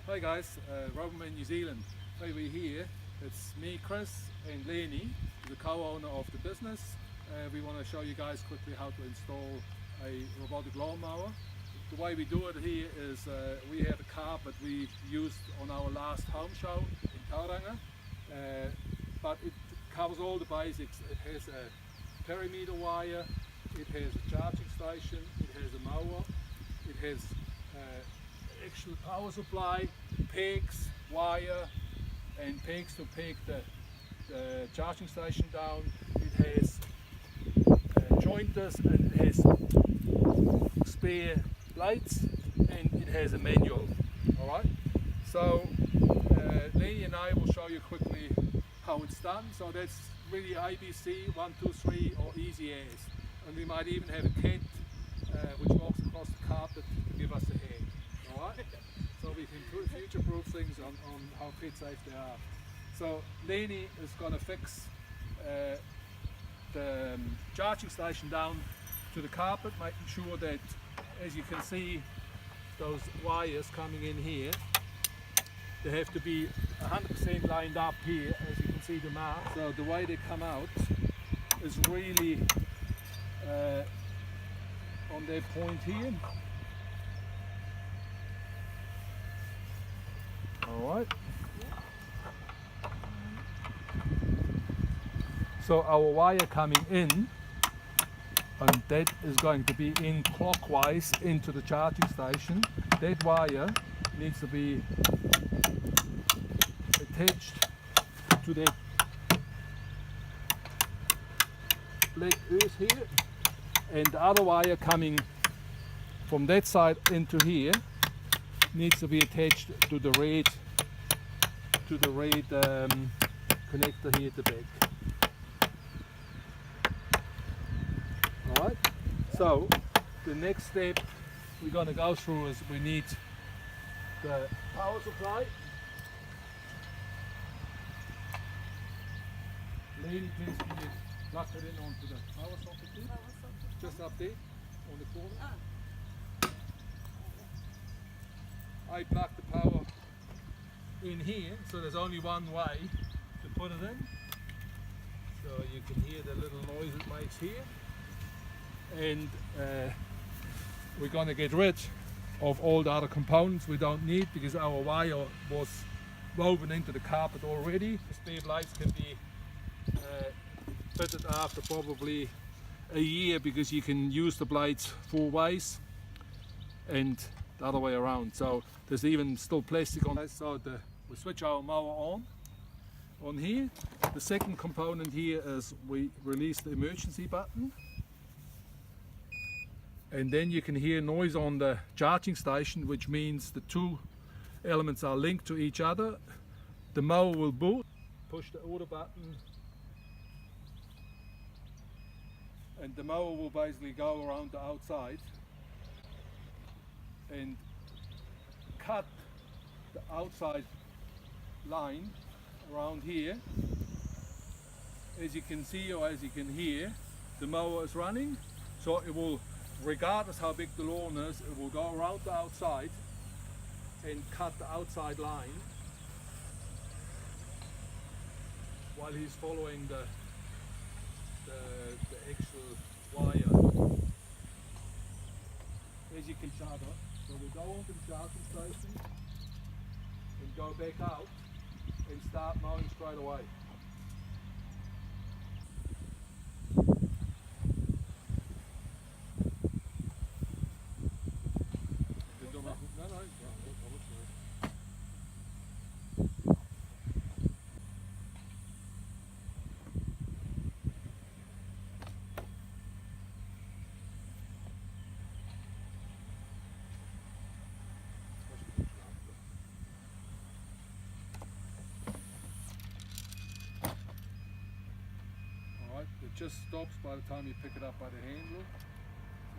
Hi guys, Roboman New Zealand. Over here, it's me, Chris, and Lenny, the co-owner of the business. We want to show you guys quickly how to install a robotic lawnmower. The way we do it here is we have a carpet we used on our last home show in Tauranga, but it covers all the basics. It has a perimeter wire, it has a charging station, it has a mower, it has actual power supply, pegs, wire, and pegs to peg the charging station down. It has jointers, and it has spare lights, and it has a manual. Alright, so Lenny and I will show you quickly how it's done. So that's really ABC, 1, 2, 3, or easy as. And we might even have a cat which walks across the carpet to give us a hand. Alright? So we can future-proof things on how pet safe they are. So Lenny is going to fix the charging station down to the carpet, making sure that, as you can see, those wires coming in here, they have to be 100% lined up here, as you can see the mark. So the way they come out is really on their point here. Alright. So our wire coming in, and that is going to be in clockwise into the charging station. That wire needs to be attached to that black earth here, and the other wire coming from that side into here needs to be attached to the red connector here at the back. Alright, so the next step we're going to go through is we need the power supply. Lady, please can you plug it in onto the power socket here? Just up there on the corner. I plug the power in here, so there's only one way to put it in. So you can hear the little noise it makes here. And we're going to get rid of all the other components we don't need, because our wire was woven into the carpet already. The spare blades can be fitted after probably a year, because you can use the blades 4 ways and the other way around. So there's even still plastic on it. So we switch our mower on here. The second component here is we release the emergency button, and then you can hear noise on the charging station, which means the two elements are linked to each other. The mower will boot, push the order button, and the mower will basically go around the outside and cut the outside line around here. As you can see, or as you can hear, the mower is running, so it will, regardless how big the lawn is, it will go around the outside and cut the outside line while he's following the actual wire. As you can charge, so we go onto the charging station and go back out and start mowing straight away. It just stops by the time you pick it up by the handle,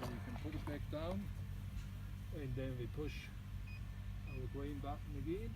so you can put it back down, and then we push our green button again.